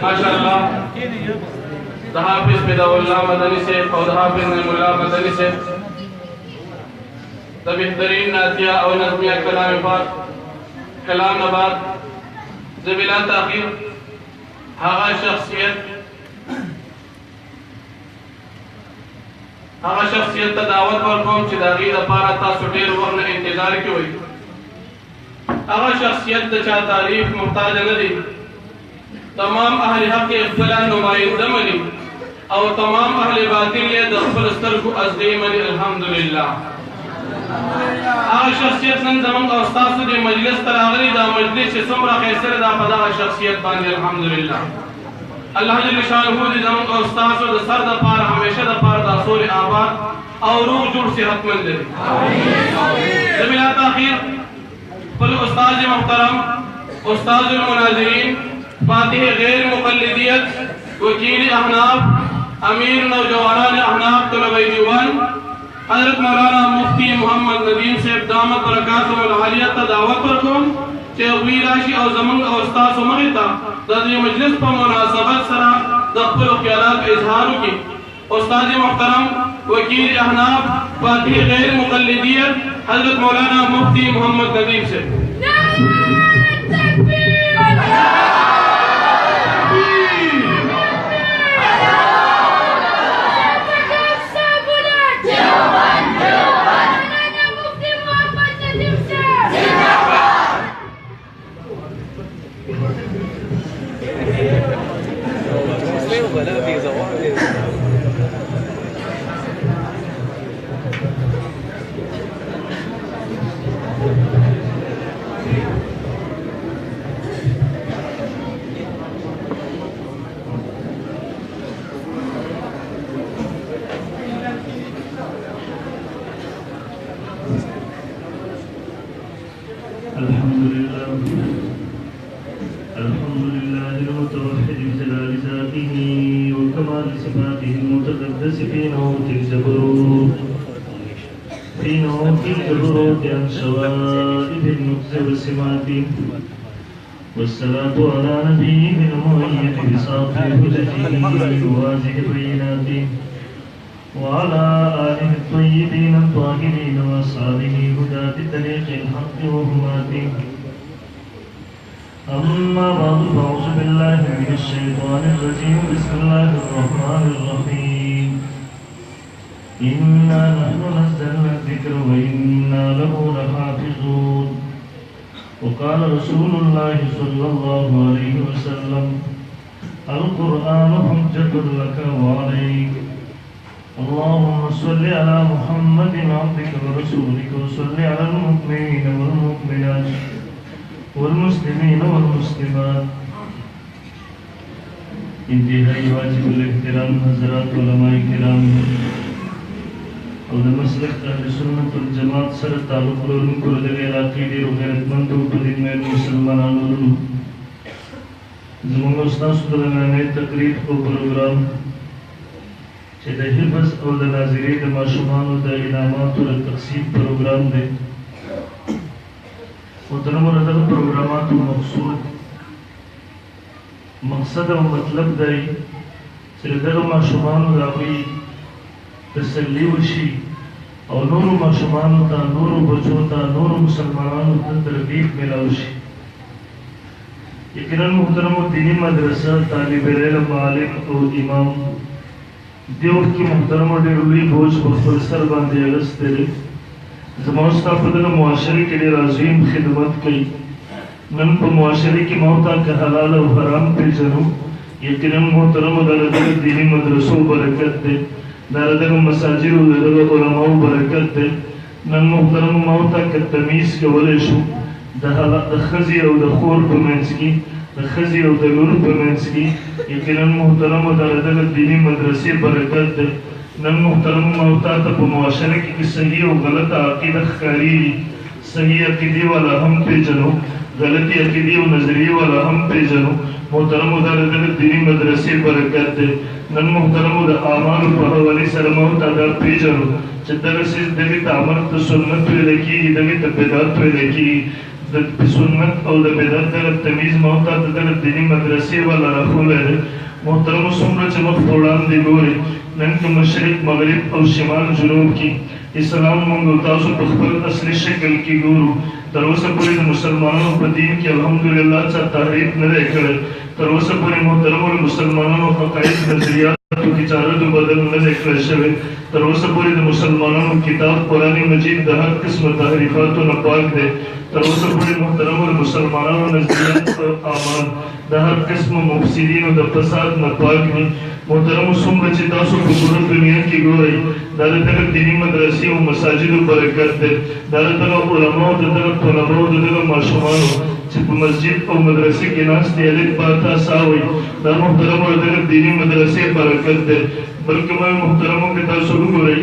माशाअल्लाह हाफिज बिदाउल्लाह मदनी से और हाफिज नईमुल्लाह मदनी से बेहतरीन नातिया और नज़मिया कलाम पाक कलाम नबाद ज़बिला ताख़ीर हागा शख्सियत दावत पर कौम चिदागी दपारा तासु ढेर वक्त इंतजार की हुई हागा शख्सियत चा तारीफ मुहताज नदी तमाम अहल हक इख्तिलाफ नुमाइंदा मनी और तमाम अहल बातिल ने दखल स्तर को अज़दी मनी अल्हम्दुलिल्लाह आ शख्सियत सन जमन और उस्ताद दे मजलिस तरागरी दा मजलिस से समरा कैसर दा पदा शख्सियत बानी अल्हम्दुलिल्लाह अल्लाह जल्ल शानहू दे जमन और उस्ताद दे सर दा पार हमेशा दा पार दा सोल आबाद और रूह जुड़ सेहतमंद दे आमीन ज़मीला ताख़ीर कुल उस्ताद मोहतरम उस्ताद मुनाज़िरीन फातिह गैर मुक़ल्लिदियत वकील अहनाफ अमीर नौजवानान अहनाफ तलबा दीवान हज़रत मौलाना मुफ्ती मोहम्मद नदीम साहब दामत बरकातुहुल आलिया दावत पर को चेवीराशी और जमन और उस्ताद मगिता ददी मजलिस पर मुनासबत सरा दखल ख्यालात इजहार की उस्ताद मोहतरम वकील अहनाफ फातिह गैर मुक़ल्लिदियत हज़रत मौलाना मुफ्ती मोहम्मद नदीम साहब अल्हम्दुलिल्लाह المتوحد بجلال ذاته وكمال صفاته المتقدس في نعوت الجبروت عن شوائب النقص والسمات والصلاة على نبيه المؤيد بساط هدته وواضح البينات وعلى آله الطيبين الطاهرين وأصحابه هداة طريق الحق وهماته أما بعد فأعوذ بالله من الشيطان الرجيم بسم الله الرحمن الرحيم إنا نحن نزلنا الذكر وإنا له لحافظون وقال رسول الله صلى الله عليه وسلم القرآن حجة لك وعليك اللهم صل على محمد عبدك ورسولك وصل على المؤمنين والمؤمنات والمسلمين والمسلمات انتهائی واجب الاحترام حضرات علماء کرام اور مسلک اہل سنت والجماعت سر تعلق لرونکو دغیر عقیدې او غیرتمندو په دې مېن مسلمانانو زموږ استاسو د نننۍ تقریر او پروګرام چې د حفظ او د ناظرۍ د ماشومانو د انعاماتو د تقسیم پروګرام دی محترمو دغه پروګراماتو مقصد او مطلب دی چې دغه ماشومانو د هغوی تسلی وشي او نورو ماشومانو ته نورو بچو ته نورو مسلمانانو ته ترغیب میلاو شي یقیناً محترم و دینی مدرسہ طالب علم عالم او امام دیو کی محترم و ډېر بوجھ په خپل سر باندې اغستی دی. زما او ستا په دغه معاشرې کې ډېر عظیم خدمت کوي. نن په معاشرې کې ما ورته که حلال او حرام پېژنو، یقیناً محترم د دغه دیني مدرسو برکت دی، د دغه مساجدو د دغه علماو برکت دی. نن محترم ما ورته که تمیز کولی شو د ښځې او د خور په منځ کې، د ښځې او د لور په منځ کې، یقیناً محترمو د دغه دیني مدرسې برکت دی. نن محترمو ما تا ته په معاشره کې صحیح او غلطه عقیده ښکارېږي، صحیح عقیدې والا هم پېژنو، غلطې عقیدې او نظریې والا هم پېژنو. محترمو دا د دغه دیني مدرسې برکت دی. نن محترمو د اعمالو په حوالې سره ما ورته دا پېژنو چې دغه څیز دغې ته عمل ته سنت ویلی کېږي، دغې ته بدعت ویلی کېږي. د سنت او د بدعت دغه تمیز ما ورته د دغه دیني مدرسې والا راښولی دی. محترمو څومره چې مخ په وړاندې ګورئ، نن که مشرق مغرب او شمال جنوب کې اسلام موږ او تاسو په خپل اصلي شکل کې ګورو. تر اوسه پورې د مسلمانانو په دین کې الحمدلله چا تحریف نه دی کړی. تر اوسه پورې محترمو د مسلمانانو حقایق نظریاتو کې چا رد و بدل نه دی کړی شوی. تر اوسه پورې د مسلمانانو کتاب قرآن مجید د هر قسمه تحریفاتو نه پاک دی. تر اوسه پورې محترمو د مسلمانانو نظریات او اعمال د هر قسمه مفسدینو د فساد نه پاک دي. محترمو څومره چې تاسو په پوره دنیا کې ګورئ، دا د دغه دیني مدرسې او مساجدو برکت دی. دا د دغه علماو، د دغه طلباو، د دغه ماشومانو چې په مسجد او مدرسې کې ناست دي، الف با تا سا وایي، دا محترمو د دغه دیني مدرسې برکت دی. بلکې ما محترمو که تاسو وګورئ،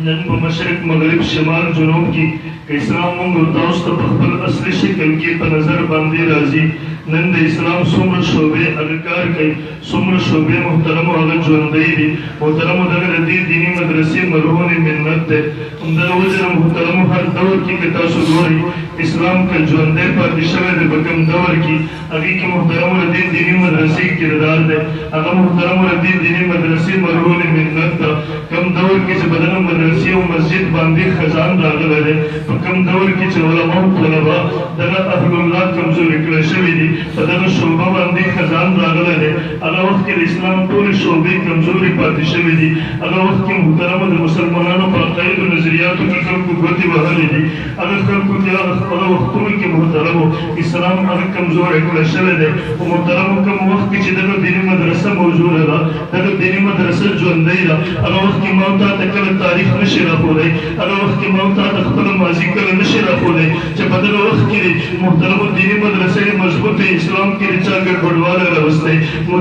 نن په مشرق مغرب شمال جنوب کې که اسلام موږ او تاسو ته په خپل اصلي شکل کې په نظر باندې راځي. نن د اسلام څومره شعبې هغه کار کوي، څومره شعبې محترمو هغه ژوندی دي. محترمو دغه د دې دیني مدرسې مرهونې منت دی. همدغه وجه نه محترمو هر دور کې که تاسو ګورئ، اسلام که ژوندی پاتې شوی دی په کوم دور کې، هغې کې محترمو د دې دیني مدرسې کردار دی. هغه محترمو د دې دیني مدرسې مرهونې منت ده. کوم دور کې چې په دغه مدرسې او مسجد باندې خزان راغلی دی، په کوم دور کې چې علما او طلبا دغه اهل الله کمزوري کړی شوي دي، په دغه شعبه باندې خزان راغلی دی، هغه وخت کې د اسلام ټولې شعبې کمزوري پاتې شوي دي. هغه وخت کې محترمو د مسلمانانو په عقایدو نظریاتو کې خلکو ګوتې وهلې دي. هغه خلکو کې هغه وختونو کې محترمو اسلام هغه کمزوری کړی شوی دی. خو محترمو کوم وخت کې چې دغه دیني مدرسه موجوده ده، دغه دیني مدرسه ژوندی ده، هغه وخت کې ما تا ته کله تاریخ نشي راښودی، هغه وخت کې ما تا ته خپله ماضي کله نشي راښودی چې په دغه وخت کې محترمو دیني مدرسې مضبوطې، اسلام کې د چا ګډوډوالی راوستی،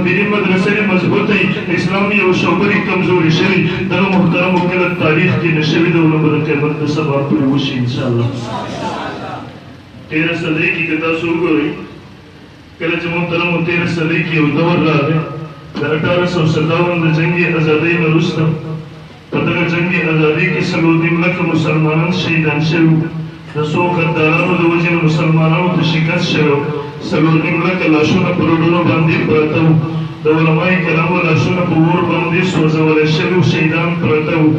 دیني مدرسې مضبوطې، اسلام یو شعبه کمزوري شوي. دغه محترمو کله تاریخ کې نه شوي ده او نه به د قیامت د سبا پورې وشي انشاءالله. 13 صدۍ کې که تاسو وګورئ، کله چې محترمو 13 صدۍ کې یو دور راغی د 1857 د جنګ ازادۍ نه وروسته. په دغه جنګ ازادۍ کې 4.5 لکه مسلمانان شهیدان شوي وو. د څو غدارانو د وجې نه مسلمانانو ته شکست شوی و. 4.5 لکه لاشونه په روډونو باندې پراته وو. د علمای کرامو لاشونه په اور باندې سوځولی شوي وو، شهیدان پراته وو.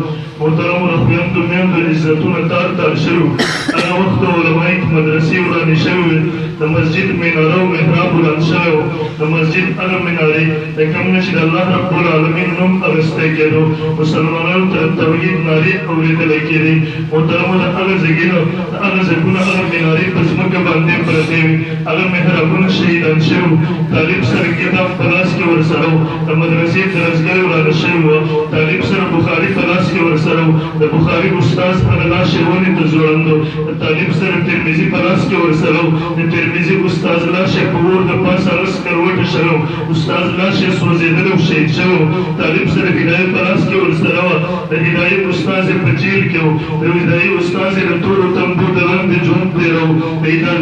محترمو د خویندو میندو عزتونه تار تار شوي وو. هغه وخت د علمای مدرسې ورانې شوې وې، د مسجد مناره او محراب وران شوی و. د مسجد هغه منارې د کوم نه چې د الله رب العالمین نوم اخیستی کېدو، مسلمانانو ته توحید نارې اورېدلی کېدې. محترمو د هغه ځایونه، د هغه ځایونه، هغه منارې په ځمکه باندې پرتې وې، هغه محرابونه شهیدان شوي وو. طالب سره کتاب په لاس کې ورسره و، د مدرسې درسګاه ورانه شوې وه. طالب سره بخاري په لاس کې ورسره و، د بخاري استاذ هغه لاشې ونې ته ځوړند و. د طالب سره ترمذي په لاس کې ورسره و، د ترمذي استاذ لاشې په اور د پاسه رس کروټه شوی و، استاذ لاشې سوځېدلی و، شهید شوی و. طالب سره هدایت په لاس کې ورسره وه، د هدایت استاذ یې په جیل کې و، د هدایت استاذ یې د تورو تمبو د لاندې ژوند تېروه.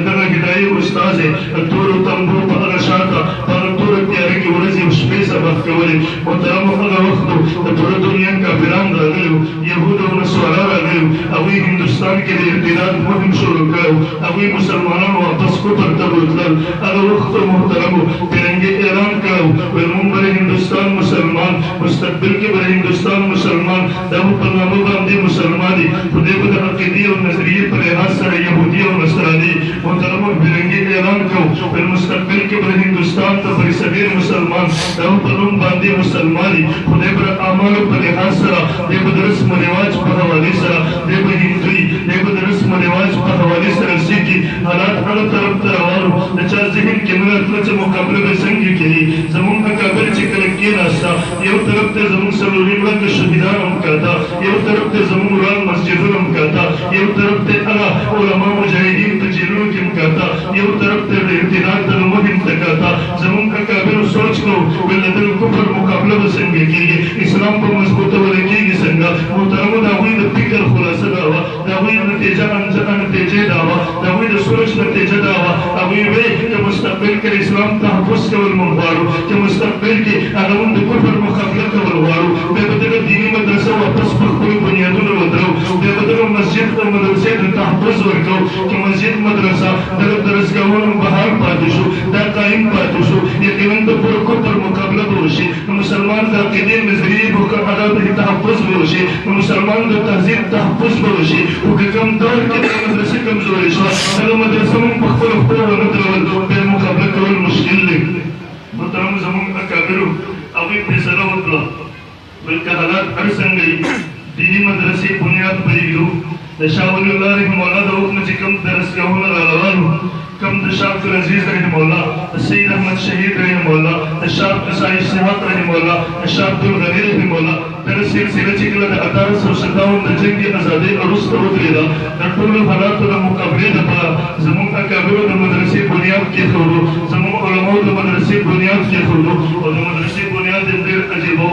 دغه هدایت استاذ یې د تورو تمبو په هغه شاته په هغه توره تیاره کې ورځې او شپې سبق کولې. محترمو هغه وخت و د پوره دنیا کافران راغلي وو، یهود او نصارا راغلي وو. هغوی هندوستان کې د ارتداد مهم شروع کړی و، هغوی مسلمانان واپس کفر ته بوتلل. هغه وخت محترمو ترنګې اعلان کړی و، وایي موږ به هندوستان مسلمان، مستقبل کې به هندوستان مسلمان، دا به په نامه باندې مسلمان دي، خو دی به د عقیدې او نظریې په لحاظ سره یهودي او نصراني. محترمو ترنګې اعلان کو پر مستقبل کے بر ہندوستان تا بر صغیر مسلمان داو پرم باندی مسلمانی خدای بر اعمال پر لحاظ سرا دے بر رسم و رواج پر حوالی سرا دے بر ہندوی دے بر رسم و رواج پر حوالی سرا سیکی حالات ہر طرف تروارو نچا ذہن کے منت لچ مقابل بسنگی کی زمون کا قابل چکلکی ناستا یو طرف تے زمون سلوری ملک شہیدان ہم کہتا یو طرف تے زمون ران مسجدون ہم کہتا یو طرف تے علماء مجاہدین تجیلون کم کہتا یو طرف تے ارتداد تنمہم تکاتا زمون کا قابل سوچ کو بلدل کفر مقابلہ بسنگی کی اسلام پر مضبوط ولکی گی سنگا محترم داوی دا فکر خلاصہ داوا داوی نتیجہ نتیجہ داوا داوی دا سوچ نتیجہ داوا داوی وے کہ مستقبل کے اسلام تحفظ کول منوارو کہ مستقبل کی اغلون دا کفر مقابلہ کول وارو بے بدل دینی مدرسہ واپس پخوی بنیادون ودرو بے بدل مسجد و مدرسے دا تحفظ ورکو کہ مسجد مدرسہ در درسگاہون بحال پاتشو دا قائم پاتشو یقیناً دا پر کفر مقابلہ بروشی مسلمان دا قدیم نظریه بکر عدد تحفظ بروشی مسلمان دا تحضیر تحفظ بروشی وکم دور کے مدرسے کمزوری شوا اگر مدرسہ من پخفل اختر و ندرول بے مقابلہ کول مشکل لگ محترم زمان اکابرو اوی پیسرہ اتلا بلکہ حالات ارسن گئی دینی مدرسے بنیاد بریلو شاول اللہ رحمہ اللہ دا حکم چکم درسگاہون رالوانو کم شاہ عبدالعزیز رحمہ اللہ سید احمد شہید رحمہ اللہ شاہ قصائی صحات رحمہ اللہ شاہ عبدالغنی رحمہ اللہ در سلسلہ چکلہ دا 1857 دا جنگی ازادی عروس ترود لیدا در طول حالات دا مقابلے دا پا زمون اکابر دا مدرسی بنیاد کی خورو زمون علماء دا مدرسی بنیاد کی خورو اور دا مدرسی بنیاد دیر عجیبو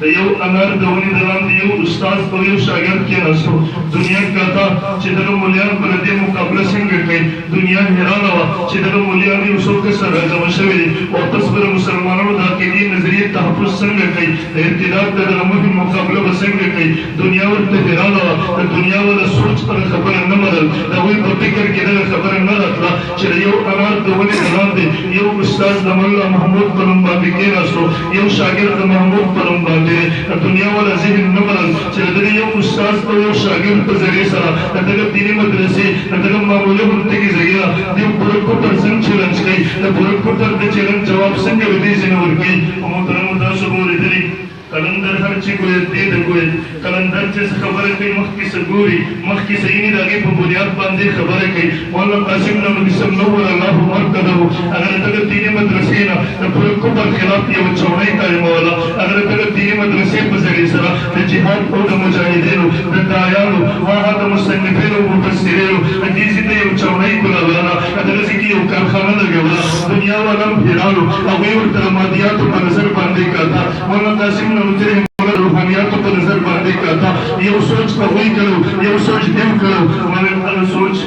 یو انار دونی دلان دیو استاذ اور یو شاگرد کے نسو دنیا کہتا چیدر مولیان پر دے مقابلہ سنگر کئی دنیا حیران ہوا چیدر مولیان دی اسو کے سر رجم شوی واپس پر مسلمانوں دا قیدی نظریہ تحفظ سنگر کئی ارتداد در مهم مقابلہ بسنگر کئی دنیا ورد حیران ہوا دنیا ورد سوچ پر خبر نمرل دوی پر فکر کے در خبر نرطلا چیدر یو انار دونی دلان دی یو استاذ نماللہ محمود پرمبادی کے نسو یو شاگرد محمود پرمبادی دنیا والا ذہن نمرل چلدر یو استاذ پر یو شاگرد پر ذریعہ سرا نتگم دینی مدرسی نتگم معمولی منتگی ذریعہ دیو برکو پر سنگ چلنج کئی برکو پر دے چلنج جواب سنگ ودی زنور کی محترم دا سبور دلی کلندر ہر چی کوئی دید کوئی کلندر چیز خبر کئی مخ کی سگوری مخ کی سینی داگی پر بنیاد باندے خبر کئی مولا قاسم نام قسم نور اللہ مرکدہو اگر تگر دینی مدرسینا برکو پر خلاف یہ چونائی کئی مولا اگر تگر دینی مدرسی پر ذریع سرا جہاد او دا مجاہدینو دا دایانو وہاں دا مستنفینو مفسرینو دیزی دا یہ چونائی کلا وانا اگر ذکی یہ کارخانہ لگے والا دنیا والا بھیرانو اغیور ترمادیاتو پر نظر باندے کاتا مولا قاسم مجھے روحانیاتوں پر نظر باندے کرتا یہ سوچ قبول کرو یہ سوچ دم کرو ہمارے سوچ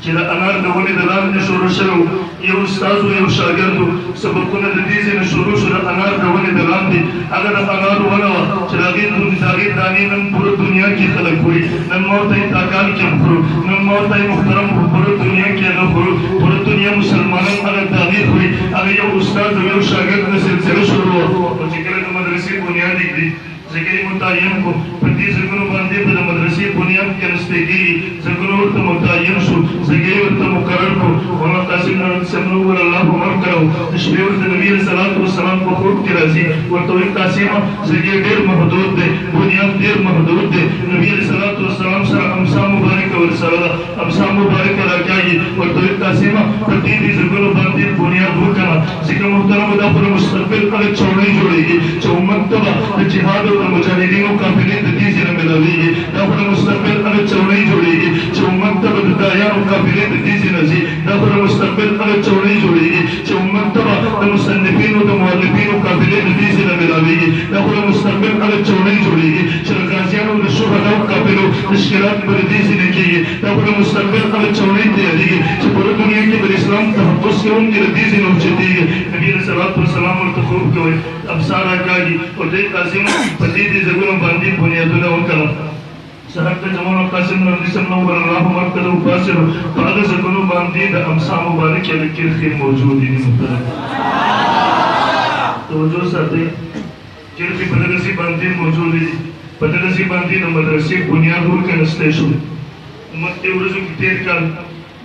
چیدہ انار دولی دلان نے شروع شروع یہ استاذ و یہ شاگردو سبقون ددیزی نے شروع شروع انار دولی دلان دی اگر انار ونوا چلاغی دانی نن پورا دنیا کی خلق ہوئی نن موتای تاکان کی مخرو نن موتای محترم پورا دنیا کی نخرو پورا دنیا مسلمانان اگر دانی ہوئی اگر یہ استاذ و یہ شاگرد نے سلسلہ شروع ہوا اور چکرہ مدرسی بنیادی دی ذکری متعین کو پردی زگنو باندے پر مدرسی بنیاد کے نستگی زگنو ورطا متعین شو زگری ورطا مقرر کو مولا قاسم سمنو ور اللہ عمر کرو تشبیح ورطا نبی صلی اللہ علیہ وسلم کو خوب کی رازی ورطا وی قاسم زگری دیر محدود دے بنیاد دیر محدود دے نبی صلی اللہ علیہ وسلم سر امسا مبارک ورسالہ امسا مبارک راجائی ورطا وی قاسم پردی دی زگنو باندے بنیاد وکنا ذکر محترم دا پر مستقبل اگر چھوڑنی جوڑے گی چھو مکتبہ جہاد اور مجاہدینوں کافرین دتیزی نہ ملاوی گی داخل مستقبل اگر چوڑی جوڑی گی چو مکتب دایان کافرین دتیزی نزی داخل مستقبل اگر چوڑی جوڑی گی چو مکتب مصنفین و مؤلفین و کافرین دتیزی نہ ملاوی گی داخل مستقبل اگر چوڑی جوڑی گی چو غازیان و شہداء کافروں تشکیلات پر دتیزی نہ کی داخل مستقبل اگر چوڑی تیاری گی چو پورا دنیا کے بر اسلام تحفظ کے ان کی دتیزی نہ چتی گی نبی صلی اللہ علیہ وسلم اور تخوب کے اب سارا کاگی اور دے قاسم پدیدی زگونو باندی بنیادونا وکلا سہرت جمعنا قاسم نبی صلی اللہ علیہ مرکز و فاسر بعد زگونو باندی دا امسا مبارک یا لکیر خیر موجودی دی محترم توجہ ساتھ جرفی پدرسی باندی موجودی پدرسی باندی دا مدرسی بنیاد ہو کے نسلے شو امت تے ورزو کی تیر کال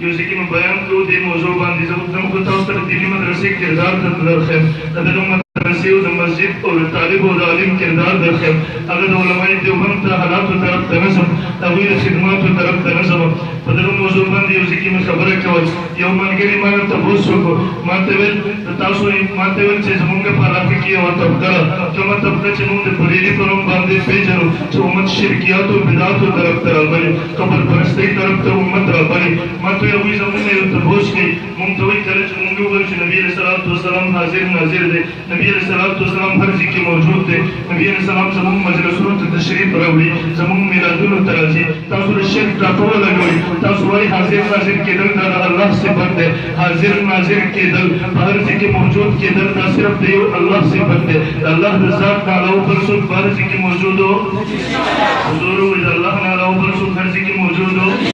یو ځکه مې بیان کوو دې موضوع باندې زه غوښتم خو تاسو ته د دیني مدرسې کردار ته درښیم د دغه مدرسې او د مسجد او د طالب او د عالم کردار درښیم هغه د علماء دیوبند ته حالاتو طرف ته نظم د هغوی د خدماتو طرف ته نظم په دغه موضوع باندې یو ځکه مې خبره کول یو ملګري ما نه تپوس وکړو ما ته ویل تاسو ما ته ویل چې زمونږ په علاقه کې یوه طبقه ده کومه طبقه چې موږ د بریلي په نوم باندې پېژنو چې امت شرکیاتو بدعاتو طرف ته رابلي قبر پرستۍ طرف ته امت رابلي ما ته هغوی زمونږ یو تپوس کوي موږ ته وایي کله چې موږ وویل چې نبي علیه صلات وسلام حاضر ناظر دی نبي علیه صلات وسلام هر ځای کې موجود دی نبي علیه السلام زمونږ مجلسونو ته تشریف راوړي زمونږ میلادونو ته راځي تاسو د شرک ټاپه ولګوئ تاسو وایي حاضر ناظر کېدل دا د الله صفت دی حاضر ناظر کېدل په هر ځای کې موجود کېدل دا صرف د یو الله صفت دی د الله د ذات نه علاوه بل څوک په هر ځای کې موجود و حضور وایي د الله نه علاوه بل څوک هر ځای کې موجود و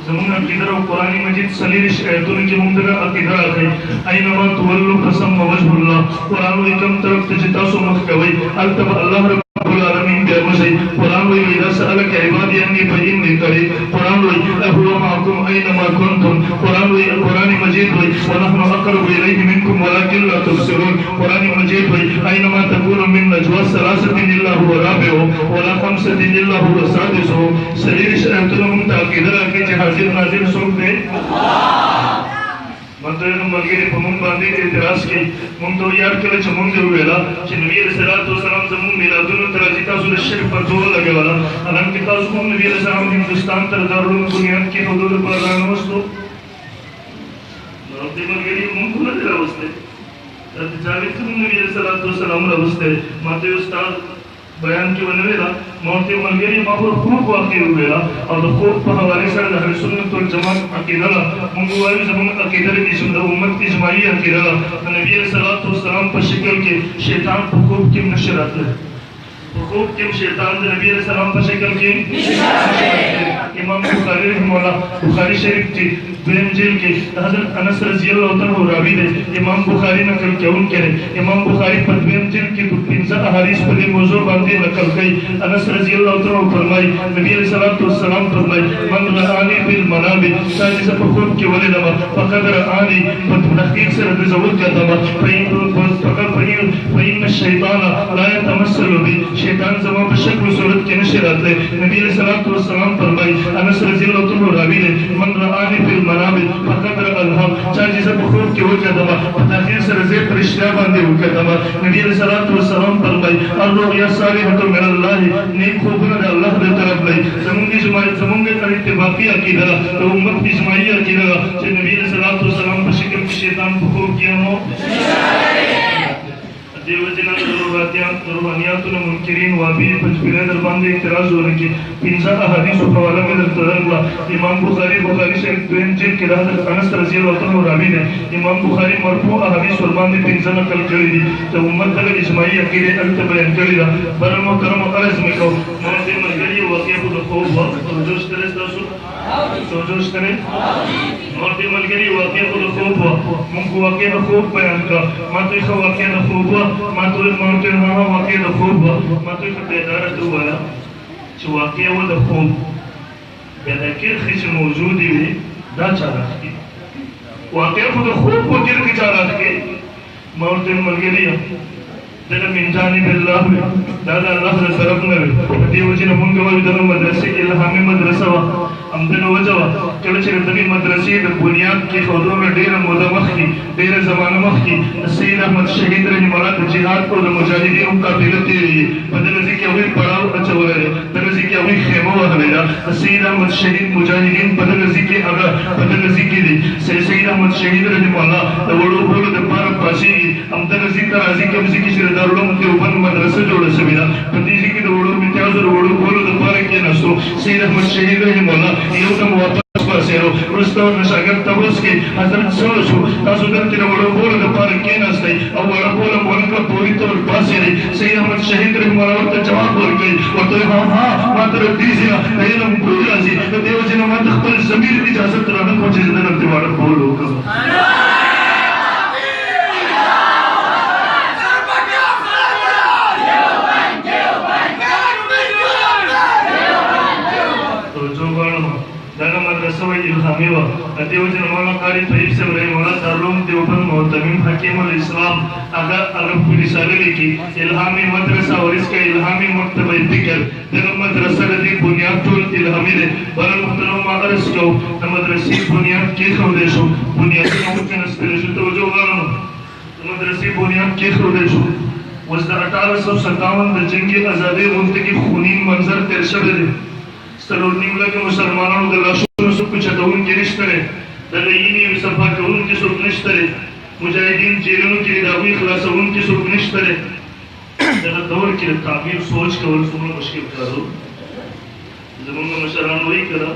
زمونږ عقیده او قرآن مجید څلېرویشت آیتونو کې موږ دغه عقیده راښیي اینما تولوا فثم وجه الله قرآن وایي کوم طرف ته چې تاسو مخ کوئ هلته به الله رب العالمین بیا مشئ قرآن وایي اذا سألك عبادي عني فإني قريب قرآن وایي هو معكم أينما كنتم قرآن وایي قرآن مجید وایي ونحن أقرب إليه منكم ولكن لا تبصرون قرآن مجید وایي أينما تكونوا من نجوى ثلاثة إلا هو رابعهم ولا خمسة إلا هو سادسهم څلېرویشت آیتونه موږ ته عقیده راکوي چې حاضر ناظر څوک دی مطلب یې ملګري په موږ باندې اعتراض کوي موږ ته یاد کړه چې موږ یې وویله چې نبي علیه صلات وسلام زموږ میلادونو ته راځي تاسو د شرک فتوا ولګوله حالانکې تاسو هم نبي علیه السلام هندوستان ته د دارالعلوم بنیاد کېښودو لپاره رانوستو نو دې ملګري موږ خو نه دی راوستی دا د جاوید څخه نبي علیه صلات وسلام راوستی ما ته یو استاد بیان کې ونه ویله ما ورته ملګري ما پر خوب واقع وویله او د خوب په حوالې سره د اهل سنت والجماعت عقیده ده موږ ووایو زموږ عقیده د امت اجماعي عقیده ده د نبي علیه صلات وسلام په شکل کې شیطان په خوب کې هم نشي راتلی په خوب کې هم شیطان د نبي علیه السلام په شکل کې امام بخاري رحمه الله بخاري شریف چې دویم جیل کې حضرت انس رضی الله عنه راوي دی امام بخاري نقل کوونکی دی امام بخاري په دویم جیل کې 15 احادیث په دې موضوع باندې نقل کوي انس رضی الله عنه فرمایي نبی علیه الصلوۃ والسلام فرمایي من رآني فی المنام چې زه په خوب کې ولیدم فقد رآني په تحقیق سره د زول کړم فإن الشیطان لا يتمثل بي شیطان زما په شکل او صورت کې نشي راتلی نبی علیه الصلوۃ والسلام فرمایي انس رضی الله عنه راوي دی من رآني فی المنام فقد رأى الحق چې زه په خوب کې وکړم په تحقیق سره زه پر اشتیا باندې وکړم نبی علیه الصلوۃ والسلام فرمایي الرؤیا صالحة من الله نیک خوبونه د الله د طرف دی زمونږ اتفاقي عقیده ده د امت اجماعي عقیده ده چې نبی علیه الصلوۃ والسلام په شکل کې شیطان په خوب کې هم دیو جنا روحانیاتو نه منکرین وابي پنځپیره در باندې اعتراض ورکړي 15 احادیث او حواله مې درته درکړه امام بخاري شریف دویم جلد کې د حضرت انس رضی الله عنه راوي دی امام بخاري مرفوع احادیث ور باندې 15 نقل کړي دي د امت د اجماعي عقیده البته بیان کړي ده بر محترم عرض مې کوم نو دې ملګري واقع په خوب توجه کړئ تاسو توجه کړئ نو دې ملګري واقع په خوب موږ واقع د خوب بیان کړ ما ته خو واقع د خوب ما ته هغه واقع د خوب ما ته په اداره ته ووایا چې واقع و د خوب بیا د کرښې چې موجودې وي دا چا راښکي واقع خو د خوب په کرښې چا راښکي ما ورته ملګري دغه من جانب الله دا د الله له طرف نه وي په دې وجې نه مونږ وایو دغه مدرسې الهامي مدرسه وه همدغه وجه وه کله چې د دغې مدرسې د بنیاد کېښودو نه ډېره موده مخکې ډېره زمانه مخکې د سید احمد شهید رحمه الله د جهاد او د مجاهدینو قافله تېرېږي په دغه ځای کې هغوی پړاو اچولی دی دغه ځای کې هغوی خیمه وهلې ده د سید احمد شهید مجاهدین په دغه ځای کې هغه په دغه ځای کې دي سید احمد شهید رحمه الله د وړو بولو دپاره پاڅېږي همدغه ځای ته راځي کوم ځای کې چې د دارالعلوم دیوبند مدرسه جوړه شوې ده په دې ځای کې د وړو امتیازو د وړو بولو دپاره کېناستو سید احمد شهید رحمه الله یو دم واپس پاسېدو وروسته ورته شاګرد تپوس کوي حضرت څه وشو تاسو دلته د وړو بولو دپاره کېناستئ او وړه بوله مو ونکړه پورې ته ورپاسېدئ سید احمد شهید رحمه الله ورته جواب ورکوي ورته وایي ها ما ته د دې ځای نه د علم بوی راځي د دې وجې نه ما ته خپل ضمیر اجازت رانه کړو چې زه دلته وړه بول وکړم دغه مدرسه وایي الهامي وه अति वजन मौलाना कारी तैयब से रहे मौलाना दारुल देवबंद मोहतमिम हकीमुल इस्लाम अगर अरब की रिसाले लिखी इल्हामी मदरसा और इसका इल्हामी मकतबा ज़िक्र दर मदरसा दी बुनियाद तो इल्हामी दे बरल मुहतरम अर्ज को मदरसी बुनियाद के खोदेशो बुनियाद के नस्बेशो तो जो गानो मदरसी बुनियाद के खोदेशो वज़ 1857 जंगी आज़ादी मुंतकी खूनी मंजर तेरशबे सलोनिंगला के मुसलमानों के लाशों से कुछ अदौन की रिश्ते दलईनी सफा के उनकी सुकनिश्ते मुजाहिदीन जेलों की दावी खलास उनकी सुकनिश्ते जब दौर की ताबीर सोच का और सुनना मुश्किल करो ज़मीन मशरान वही करा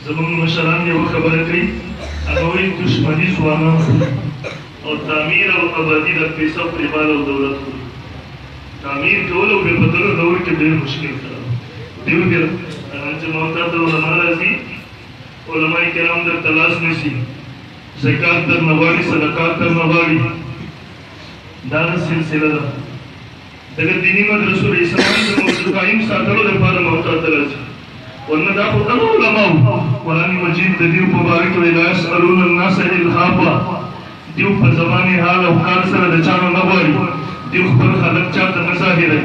ज़मीन मशरान ने वो खबर करी अनोई दुश्मनी सुआना और तामीर और आबादी का पैसा परिवार और दौलत तामीर कौलो बेपतलो दौर के बेर मुश्किल करा दिवगर अंचे मौता तो हमाराजी उलमाए किराम दर तलाश में सी ज़कात दर नवाड़ी सदक़ात दर नवाड़ी दान सिलसिला दगर दीनी मदरसों इस्लाम दर मुस्तक़ाइम साथलो दर पार मौता तलाश वरना दापो तलो उलमाओ कुरानी मजीद दीव मुबारक विलास अरुण अन्नास इल्हाबा दिव पर ज़बानी हाल अवकार सर दचानो नवाड़ी दिव पर खलक चात नज़ाहिर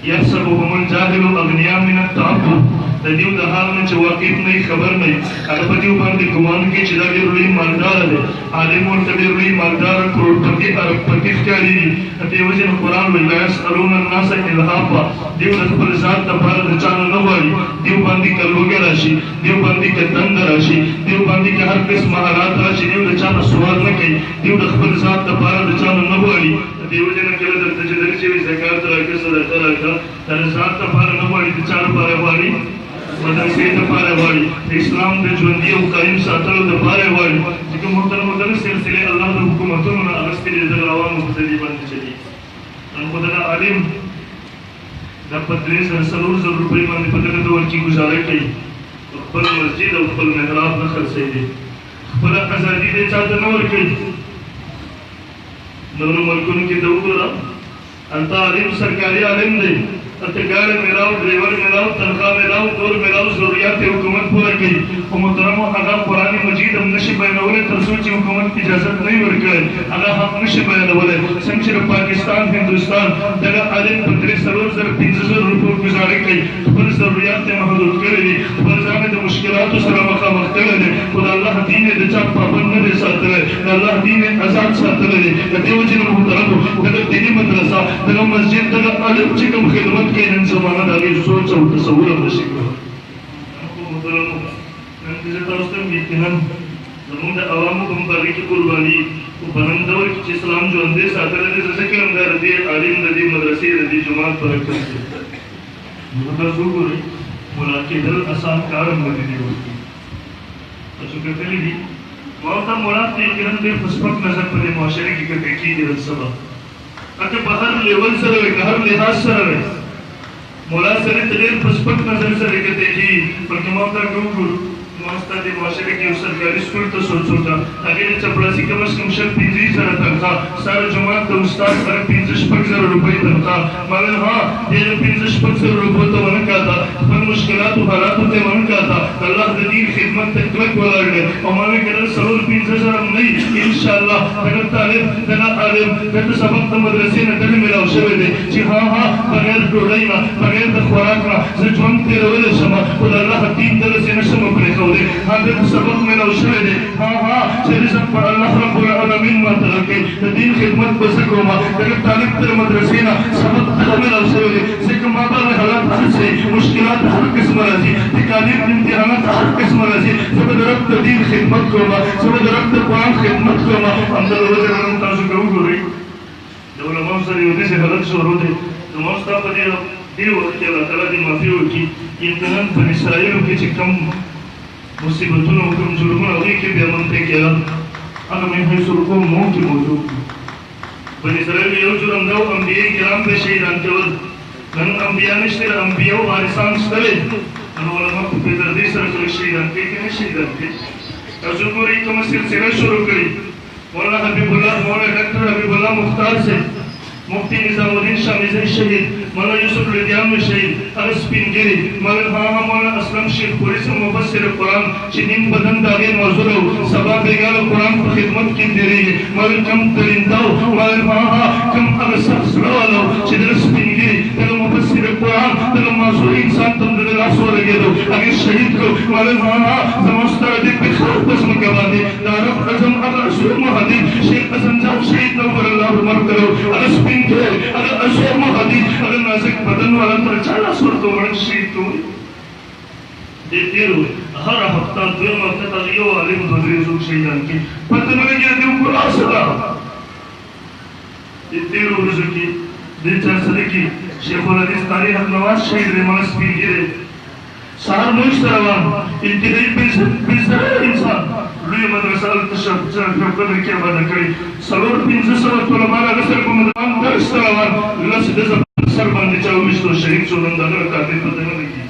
यहसबुहुमुल जाहिलु अग्निया मिन अत-तअब्बुद दीव दहाल में वाकिफ नहीं खबर नहीं अरबदियों बंदी गुमान की चिदाड़ी रुली मालदार है आलिम और तबी रुली मालदार करोड़पति अरबपति क्या ली अतिवजन कुरान विलास अरुण अन्नास इल्हाबा दीव दखल ज़ात दफार दचानो नवाड़ी दीव बंदी का लोगे राशि दीव बंदी का दंड राशि दीव बंदी का हर किस्म हालात राशि दीव दचानो सवाल न कई दीव दखल ज़ात दफार दचानो नवाड़ी देवजन के लिए तजदर से भी ज़कात रखे सदका रखा तर ज़ात दफार नवाड़ी दचानो पारेवाड़ी मदरसे दफारेवाड़ी इस्लाम दे जुंदी और कायम साथल दफारेवाड़ी जिसके मुहतरम सिलसिले अल्लाह के हुकूमतों में अगस्त के लिए आवाम मुख्तली बन चली अनखुदा आलिम जब पत्नी सरसलूर जरूर रुपये मंद पतन तो उनकी गुजारे कई फल मस्जिद और फल मेहराब न खर्चे दे फल आज़ादी दे चाहते न और कई दोनों मुल्कों की दौरा अंता आलिम सरकारी आलिम दे अतगार मिलाओ ड्राइवर मिलाओ तनख्वाह मिलाओ दौर मिलाओ ज़रूरियात हुकूमत पूरा की और मुहतरम अगर कुरानी मजीद हम नशे बयानवले तरसोची हुकूमत की इजाज़त नहीं वर्कर अगर हम नशे बयानवले संचर पाकिस्तान हिंदुस्तान दगा आलिम पंद्रह सरोर जर 500 रुपये गुजारे कई पर ज़रूरियात महदूद करेगी पर जाने तो मुश्किलात सर मकाम करे खुदा अल्लाह दीन दे चाप पाबंद न दे साथ है अल्लाह दीन आज़ाद साथ है देवजन मुहतरम दगा दीनी मदरसा दगा मस्जिद दगा आलिम चिकम खिदमत के इन ज़माना दागी सोच और तस्वुर नशीब हमको मुहतरम नंदिज़ दोस्तों यकीनन ज़मीन द आवाम को मुबारक की कुर्बानी वो बनंदौर की इस्लाम जो अंदर साथ है जैसे कि हम दर दी आलिम नदी मदरसे नदी जमात पर करते मुहतरम गुरु मुलाक़ात दल आसान कार मददी दी होती तो चुके पहले भी मौता मुराद यकीनन दे फसफक नजर पर मुआशरे की कटेकी दे सबब अके बाहर लेवल सर हर लिहाज सर मोला सरे तलेर फसफक नजर से लेके जी पर कमाता गुरु मास्टर दे मुआशरे की सरकारी स्कूल तो सोचोता अगर चपरासी कम से कम शर्त 50,000 तनख्वाह सारे जमात के उस्ताद पर 50,000 रुपए तनख्वाह मगर हाँ ये 50,000 रुपए तो मन का था पर मुश्किलात और हालात होते मन का था अल्लाह दी खिदमत तक वाला है और माने के सरोर 50,000 नहीं इंशाअल्लाह अगर तालिब तना आलिम कत सबक मदरसे ने तक मिला उसे दे जी हाँ हाँ बगैर डोलाई ना बगैर खुराक ना जजवन तेरे वाले समा खुदा अल्लाह तीन तरह से नशम अपने हादर सबक में नौशरे दे हाँ हाँ चली सब पर अल्लाह रब्बुल आलमीन माता के दीन खिदमत को सकोमा अगर तालिब तेरे मदरसे ना सबक में नौशरे दे सिक माता में हालात से मुश्किलात हर किस्म राजी तकालीफ इम्तिहानात हर किस्म राजी सब दरख्त दीन खिदमत कोमा सब दरख्त कुरान खिदमत कोमा अंदर वजह हम ताजु करू गोरी जब उलमा से योदे से गलत शुरू थे तो मौका पर दिल के अल्लाह ताला की माफी होगी यकीनन बनी इस्राइल के चिकम मुसीबतों और जुर्मों अभी के बेमन पे क्या अगर मैं है सुरको मौत की मौजूद बनी इस्राइल ये जुर्म दो अंबिया किराम पे शहीद अंतवल नन अंबिया ने शरीर अंबिया वारिसान स्टले अनवलमा को बेदर्दी सर को शहीद अंते के शहीद अंते अजुगुरी को सिलसिला शुरू करी मौलाना हबीबुल्लाह मौलाना डॉक्टर हबीबुल्लाह मुख्तार से मुफ्ती निजामुद्दीन शामी शहीद मौलाना यूसुफ लुधियानवी शहीद अरस पिंगिरी मौलाना मौलाना असलम शेख पुलिस मुबस्सिर कुरान शिदीन बदन दागे मौजूद सबा बेगाल कुरान की खिदमत की देरी मौलाना कम तरिंदाओ मौलाना कम अरसा सलालो शिदरस पिंगिरी तेरे मुबस्सिर कुरान तेरे मौजूद इंसान तुम दिल आसो लगे दो अगर शहीद को मौलाना समस्त अधिक बिखर बस मकवादी दारफ अजम अगर असुर महदी शेख अजंजाब शहीद नवर अल्लाह उमर करो अरस अगर असुर महदी अगर नाज़िक बदन वाला पर 40 वर्ष उम्र शहीद तो देते रहो हर हफ्ता दो हफ्ते तक यो आलिम दोदरी जुग शहीदान की पता नहीं क्या दिल को आसरा देते रहो रुज़की दिन चर्चा की शेखुल हदीस तारीख नवाज शहीद रेमास पीगिरे सार मुश्तरवान इंतहाई बिज़र इंसान लुई मदरसा तशब्बुर कदर के बाद करी सलोर पिंजस और तुलमारा गसर को मदरान दरस्तरवान लस दस सरबंद चाउमिश तो शहीद चोरन दागर कातिल पता नहीं की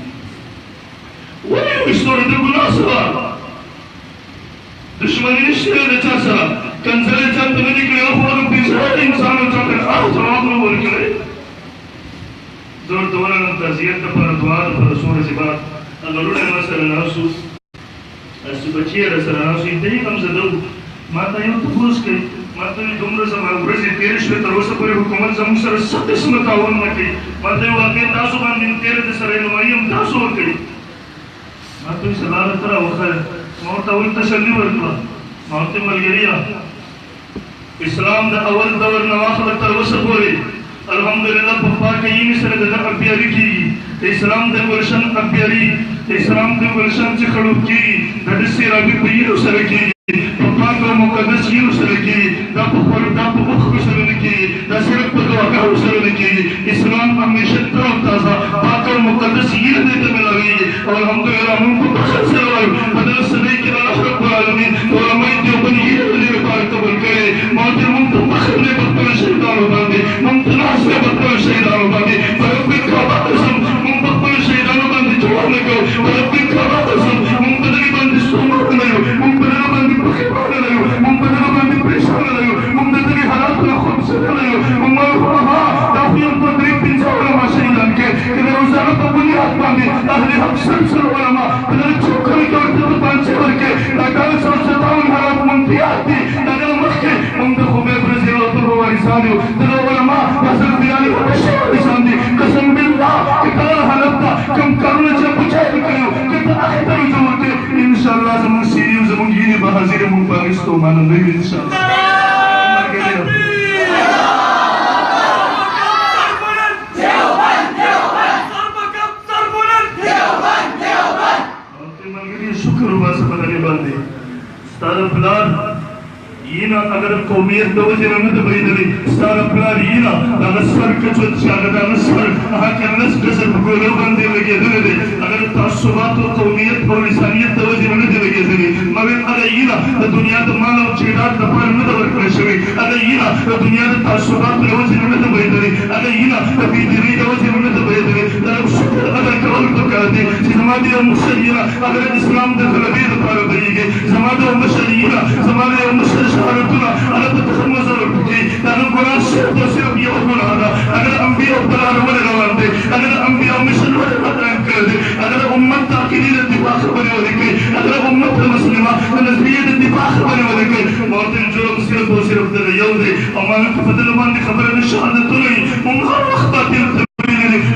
वो इस्टोरी तो गुनासवा दुश्मनी निश्चय देचा सरा कंजरे चंद में निकले और बिज़र इंसान चाकर आह जवाब में बोल के जोर दोबारा ताज़ियत पर दुआ पर रसूल से बात अगरुड़े मसला नासु असुबचिया रसला नासु इतनी कम ज़दू माता यूं तफूस के माता यूं दुमरा समा उरज़ी तेरिश पे तरवसा पूरे हुकूमत जमुसर सत्य मतावन मकी माता यूं वाक़ई दासु बांधिन तेरे दसरे नुमायम दासु वकड़ी माता यूं सलाह तरा वखर मौत अवल तशल्ली वर्कला मौत मलगरिया इस्लाम दा अवल दवर नवाखल तरवसा पूरे अल्हम्दुलिल्लाह पप्पा के ये मिसर दर अबियारी की इस्लाम दे वर्षन अबियारी इस्लाम दे वर्षन से खड़ू की दरसे राबी पीर उसे की पप्पा को मुकद्दस ये उसे की दाप बुख उसे की दसरत को अका उसे की इस्लाम हमेशा तरो ताजा पाक और मुकद्दस ये देते मिलावी और अल्हम्दुलिल्लाह हम को बखश से और बदल सदी के अल्लाह रब्बुल आलमीन और हमारे जो बनी ये लिए पार कबूल करे मौत हम तो बखर ने बदल शहीदान बांधे मुमतनाज से बदल शहीदान बांधे परबी का कसम हम बदल शहीदान बांधे जोड़ने को परबी का कसम हम बदल बांधे सोमर नहीं हम बदल बांधे बखर नहीं हम बदल बांधे परेशान नहीं हम बदल हालात को खुद से नहीं हम वहाँ दाफियों को तरीक पिंजरा वाला शहीदान के इधर उजाला तो बुनियाद बांधे अहले हक सल्सल वाला बदल चौकर के और तो पांच वर्ष के लगातार संस्कृताओं हालात मंत्री आती नगर मस्के हम तो खुबे ब्राज़ील और तो वारिसानियों तो वाला हसन बियाली हमेशा वारिसानी कसम बिल्लाह कितना हालत था कम करुण से पूछा करो कितना आखिर जोर के इंशाल्लाह जमन सीरियस जमन ये बहाजिर मुबारक तो मानो नहीं इंशाल्लाह Stara plan yina agar qawmiyat dawje ramad baydali stara plan yina agar sar kachut shagada nasr ahak nas gazar golo bande lage dele agar taassubat aur qawmiyat aur lisaniyat dawje ramad lage dele magar agar yina dunya da manav chedat da par na davar krishwi agar yina dunya da taassubat dawje ramad baydali agar yina fi diri dawje ramad baydali dar shukr agar kawal to kade zamadi musallina agar islam da galabi da par bayige zamadi musallina zamadi شهادتنا على تتخمس الركي لأن القرآن سيرت وسيرت يومنا هذا أنا الأنبياء بلار ولا روانتي أنا الأنبياء مشل ولا مدرن كردي أنا الأمة تأكيدين الدفاع خبري ولكي أنا الأمة المسلمة النسبية الدفاع خبري ولكي موطن جرم سيرت وسيرت در يومي أما فضل بان خبرنا شهادتنا ممغر أخباتي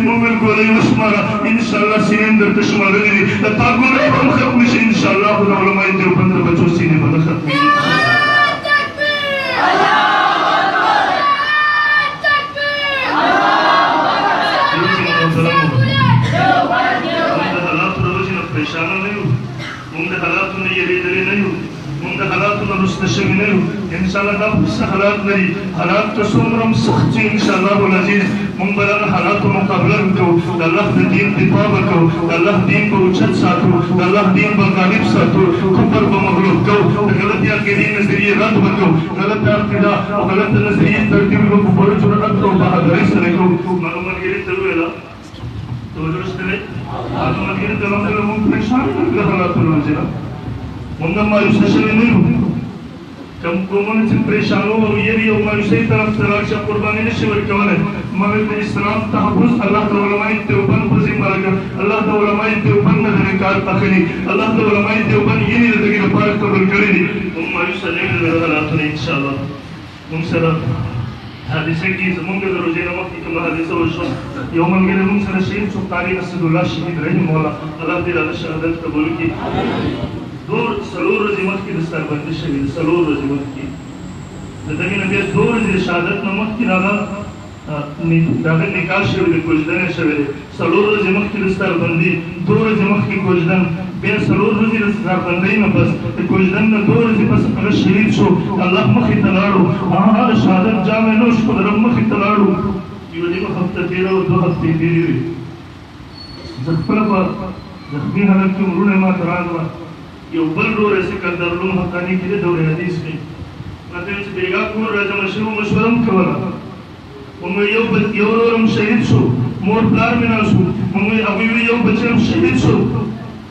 مؤمن قولي وشمارا إن شاء الله سنين در تشمارني تاقول أيضا ختمش إن شاء الله العلماء يدروا بندر بچو سيني بدا ختمي इंशाल्लाह ना कुछ हालात नहीं हालात तो सोमरम सख्त इंशाल्लाह वलाजीज मुंबलर हालात को मुकाबला करो अल्लाह के दीन दिफा करो अल्लाह दीन को उच्च साथो अल्लाह दीन पर गालिब साथो कुफर को मगलूब करो गलतियां के दीन नजरिए रद्द करो गलत अकीदा और गलत नजरिए तरतीब को बड़ जुर्रत और बहादुरी से रखो मालूमात के लिए तलवेला तो दुरुस्त है मालूमात के लिए तलवेला मुंह परेशान कर हालात पर वजह मुंदमा युसशल नहीं कम कोमन से परेशानों और ये भी मायूसी तरफ तराशा कुर्बानी नशवर कवल है मगर इस्लाम तहफ़्फ़ुज़ अल्लाह ताला उलमाए देवबंद पर जिम्मा रखा अल्लाह ताला उलमाए देवबंद में कार तखनी अल्लाह ताला उलमाए देवबंद ये नहीं रहता कि पार कबूल करेगी हम मायूसी नहीं रहता हालात नहीं इंशाअल्लाह मुंसरा हादिसे की ज़मीन के दरोजे नमक की कम हादिसे वशो यौमन के दिन मुंसरा शहीद सुल्तानी असदुल्लाह शहीद रही मौला अल्लाह तेरा शहादत कबूल की दौर सलोर रज़ीमत की दस्तार बंदिश है सलोर रज़ीमत की ज़िंदगी नबी दौर रज़ी शहादत नमक की नागा निकाल शवेरे कुजदन शवेरे सलोर रज़ीमत की दस्तार बंदी दौर रज़ीमत की कुजदन बेन सलोर रज़ी दस्तार बंदी न बस कुजदन न दौर रज़ी बस अगर शहीद शो अल्लाह मखी तलाड़ो हाँ शहादत जामे नोश को दरम मखी तलाड़ो युवती को हफ्ते तेरा और 2 हफ्ते तेरी हुई ज़ख्फला पर ज़ख्मी हालत की उम्र माँ तराज़वा ये उबल रो ऐसे कंदरलूम हकानी के लिए दौरे हदीस में मतलब इस बेगा कुर राजा मशरूम मशवरम कवला उनमें यो रोम शहीद शो मोर प्लार में ना शो उनमें अभी भी यो बच्चे हम शहीद शो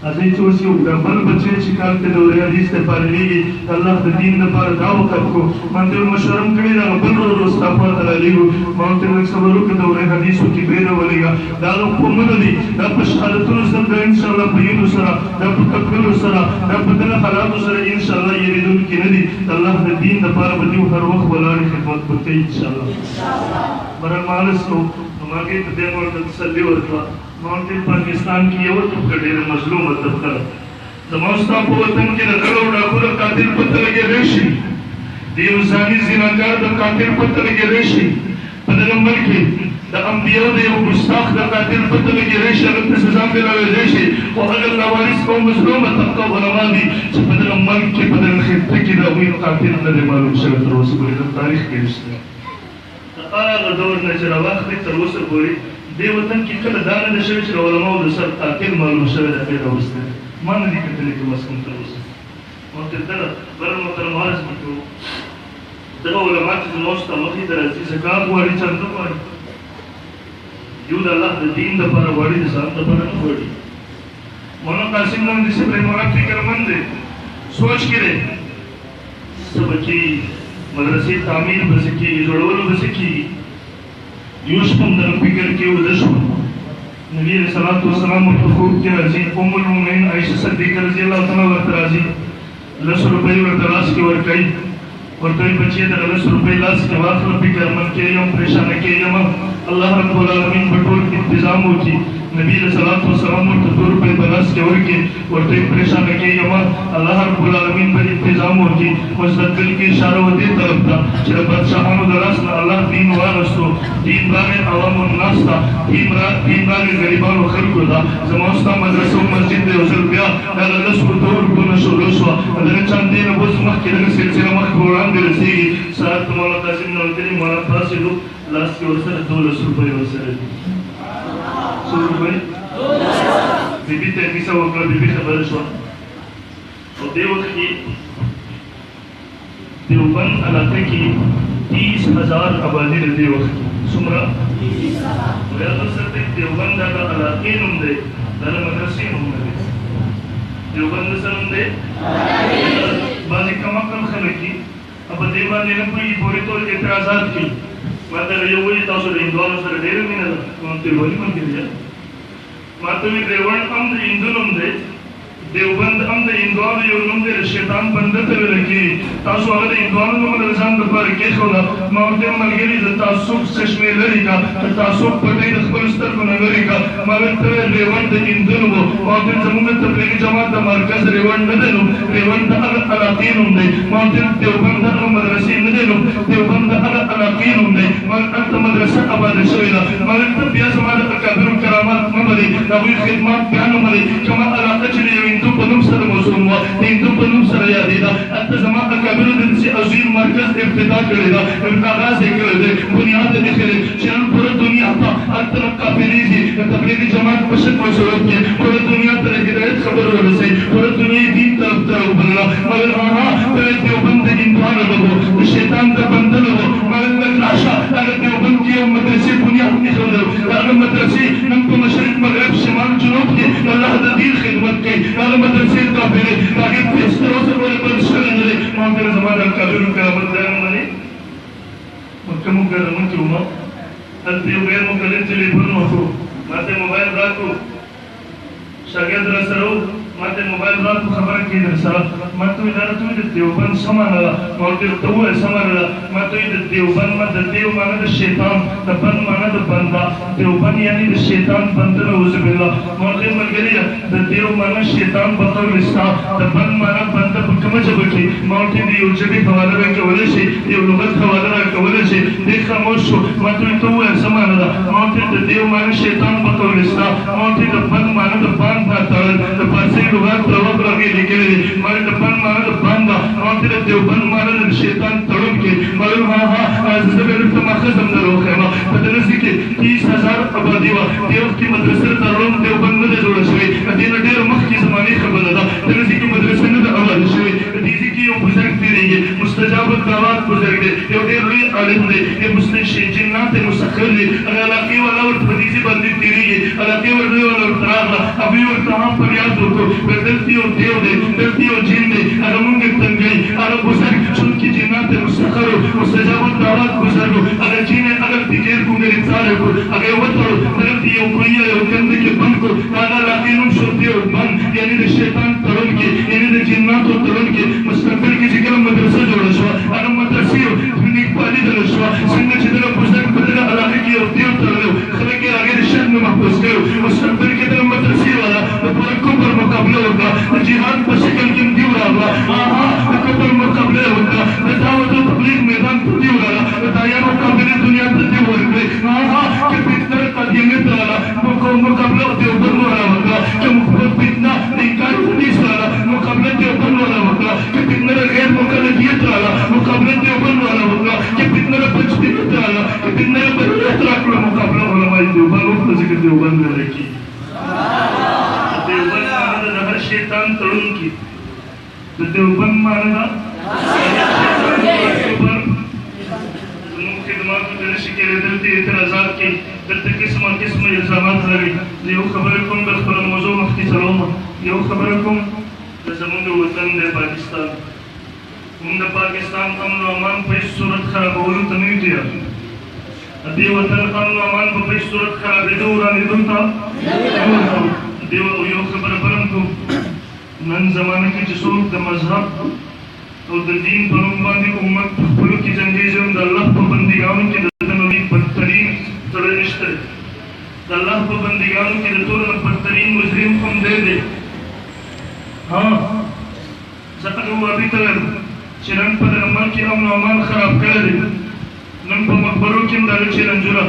अजय चोसी बल बच्चे शिकार के दौरे हदीस से पार लीगी अल्लाह के दीन ने पार दाव करको मंदिर मशवरम करी ना बल रो रोस्ता पार तला लीगो माउंटेन में सबरों के दौरे हदीसों की बेरा वालेगा दालों को मददी रब शहादतुल ज़ंदा इंशाअल्लाह बयन सरा रब तकबीर सरा रब तला खलात सरा इंशाअल्लाह ये रिदुल की नदी अल्लाह के दीन ने पार बदी हर वक्त वलारी खिदमत करते इंशाअल्लाह मरन मालस को हमारे देव और तसल्ली और माउंटेन पाकिस्तान की ये वो तो कडेर मजलूम तबका जमास्ता को वतन के नकलो डाकुर कातिल पत्थर के रेशी देवजानी जिनाकार द कातिल पत्थर के रेशी पदगंबर के द अंबिया दे वो गुस्ताख द कातिल पत्थर के रेशी अगर सजा मिलावे रेशी और अगर लवारिस को मजलूम तबका बनवा दी पदगंबर के पदल खित्ते की द हुई कातिल न मालूम शरत रोस बोले तारीख के रिश्ते आगा दौर नजर वक्त तरवस बोली देवतन की कल दान दशविश उलमाओ दसर ताकिल मालूम शवे अबे रवस्ते मान दी कतले के मस्कन तरवस और तेरा बरन मुकरमाज बितो दगा उलमा की नोस्ता मखी तरह से ज़कात वाली चंद वाली यूद अल्लाह द दीन द पर वाली द जान द पर वाली मनो कासिम नाम दिसे प्रेमरा फिकर मंदे सोच करे सब की मदरसे तामीर बसकी जोड़वल बसकी यूसुफ दर फिकर के उदशु नबी सल्लल्लाहु अलैहि वसल्लम को खूब के राजी उम्मुल मोमिनीन आयशा सिद्दीक़ा रज़ियल्लाहु तआला अन्हा राजी 10 रुपए और तलाश के वर कई और तो बच्चे द 10 रुपए लाश के वाखल फिकर मन के यम परेशान के यम अल्लाह रब्बुल आलमीन बटोर इंतजाम होती नबी सल्लल्लाहु अलैहि वसल्लम को 2 रुपए बलास के वर के और तो परेशान के यम अल्लाह रब्बुल आलमीन पर इंतजाम होती मुस्तक़बिल के इशारा होते तरफ था जब बादशाहों दरास अल्लाह दीन वारसो दीन बागे अवाम उन्नास था दीन बागे गरीबान और खल्क था जमास्ता मदरसा मस्जिद दे उसल बिया अगर लसु दौर को नशो रोशवा अगर चंदे न बस मख के लगे सिलसिला मख कोरान दे रसीगी साथ मौला कासिम नवतरी मौला फासिलु लास्ट के वसर 200 रुपए वसर 100 रुपए बीबी ते किसा वकला बीबी खबर शो और देवत की देवबंद इलाके की 30,000 आबादी रहती है सुमरा वैसे सत्य देवबंद का इलाके नंदे दाना मदरसे नंदे देवबंद से नंदे बाजी कमाकल खलकी अब देवा ने कोई बोले तो इतराज़ात की मतलब ये वही तासो हिंदुओं से डेरे में ना कौन-सी बोली मन की है मतलब ये देवन अम्द हिंदू नंदे देवबंद अम्द हिंदुओं यो नंदे शैतान बंदत लगी तासो अगर हिंदुओं को मतलब जान पर के खोला माउंटेन मलगेरी तासुब चश्मे लरीगा तासुब पटे दखलस्तर को नगरीगा मगर तेरे देवबंद हिंदू नो माउंटेन जमुन तबलीगी जमात द मरकज देवबंद नदेनो देवबंद अल अलाकीन नंदे माउंटेन देवबंद अल मदरसे नदेनो देवबंद अल अलाकीन नंदे मगर अंत मदरसा आबाद शोइला मगर तबिया समाज अकाबिर करामात ममली नबी खिदमत बयान मली कमा अलाका चली इंतु पनुम सर मौसुमा इंतु पनुम सर यादीदा अंत जमात अकाबिर दिन से अजीम मरकज इब्तिदा करेगा आगाज करे बुनियाद दिखरे चरण पूरी दुनिया का अंत काबिलीजी तबलीगी जमात बशक मशरूब के पूरी दुनिया तरह हिदायत खबर हो रही पूरी दुनिया दीन तरफ बल्ला मगर हां तेरे देवबंद इंसान हो शैतान का बंधन हो मगर लाशा अगर देवबंद की मदरसे बुनियाद निकल अगर मदरसे हमको मशरिक मगरिब शिमाल जुनूब के अल्लाह द दीन खिदमत के अगर मदरसे का बेरे ताकि इस तरह से बोले पर शरण तेरे ज़माना काबिल करामत दान मने मक्का मुकर्रमा की उम्मा अल्पी गैर मुकल्लिम टेलीफोन मफू माते मोबाइल राखो शागिर्द रसरो माते मोबाइल राखो खबर की दरसा माते इधर तो इधर देवबन समाना माते तो वो समाना माते इधर देवबन माते देव माना द शैतान द बन माना द बंदा देवबन यानी द शैतान बंदा उस बिल्ला माते मगरिया द देव माना शैतान बतौर लिस्ता द बन माना बंदा बकमा जबकी माते दी उजड़ी हवाला में कवले से ये लुगत हवाला में कवले से देखा मोशो माते तो वो समाना माते द देव माना शैतान बतौर लिस्ता माते द बन माना द बंदा द पासे लुगत प्रवक लगे निकले मारे द बन माना द बंदा माते द देव बन माना द शैतान तड़प के मालूम हाँ ज़बेर तमाख़ ज़मना रोके माँ पता नहीं कि 30,000 आबादीवा देव की मदरसे तरुण देव बन में जोड़ा शवे दिन डेर मख की ज़माने खबर था तेरे की मदरसे में तो आवाज़ शवे तीसरी की यो बुज़र्ग भी रही है मुस्तजाब दावत बुज़र्ग दे यो डेर रुई आलिम दे ये मुस्तशी जिन्नात मुसखर दे अलाक़ी वाला और फदीसी बंदी तेरी है अलाक़ी वाला और तरागा अभी और तमाम फरियाद हो बदलती हो देव दे बदलती हो जिन दे अरमुंगे तंगई अरब बुज़र्ग चुनकी जिन्नात मुसखर हो मुस्तजाब दावत बुज़र्ग अगर जिन्हें अगर दिजेर को मेरे सारे को अगर वो तो बदलती हो कोई है उनके के बन को ताला लाकिनुम शुद्ध और बन यानी द शैतान तरुण के यानी द जिन्नात और तरुण के मुस्तकबिल की जिक्र मदरसा जोड़ा शवा अरब मदरसी हो निक पाली दलशवा सिंह चित्र पुस्तक बदला अलाक़ी की और देव तरलो खले के आगे शर्म में महफूज करो मुस्तकबिल की तरफ मदरसी वाला तो पूरे कुफर मुकाबला होगा जिहाद पर शक्ल की दियो रहा हाँ कुफर मुकाबला होगा दावत और तबलीग मैदान पर दियो रहा दाया मुकाबले दुनिया पर दियो रहा हाँ कि फितना कदियने ताला मुकाबला देवबंद वाला होगा कि मुखबत फितना इनकार पुलिस वाला मुकाबला देवबंद वाला होगा कि फितना गैर मुकल्लफियत वाला मुकाबला देवबंद वाला होगा कि फितना बचतीत वाला कि फितना बचतीत वाला मुकाबला उलमाए देवबंद और जिक्र देवबंद में रखी देवबंद माना हर शैतान तरुण की तो देवबंद माना एतराज़ात की दलते किस्म इल्ज़ामात लगे यो खबरकुम बखबर मौजू मुफ्ती सलोमा यो खबरकुम ज़मून वतन दे पाकिस्तान उम्दा पाकिस्तान अमन व अमान पे सूरत खराब होलू तमीम दिया अभी वतन अमन व अमान पे सूरत खराब है दूर आने दूता देव यो खबर परंतु नन ज़माने की जिसों द मज़हब और द दीन परम्बानी उम्मत फुल की जंगीज़ों द अल्लाह पाबंदियां की बदतरीन तड़निश्ते अल्लाह को बंदिगानों के रतूल में बदतरीन मुजरिम हम दे दे हाँ ज़रूर अभी तक चिरन पर अमन की अमन अमान खराब कर दे नम पर मकबरों की दाल चिरंजुरा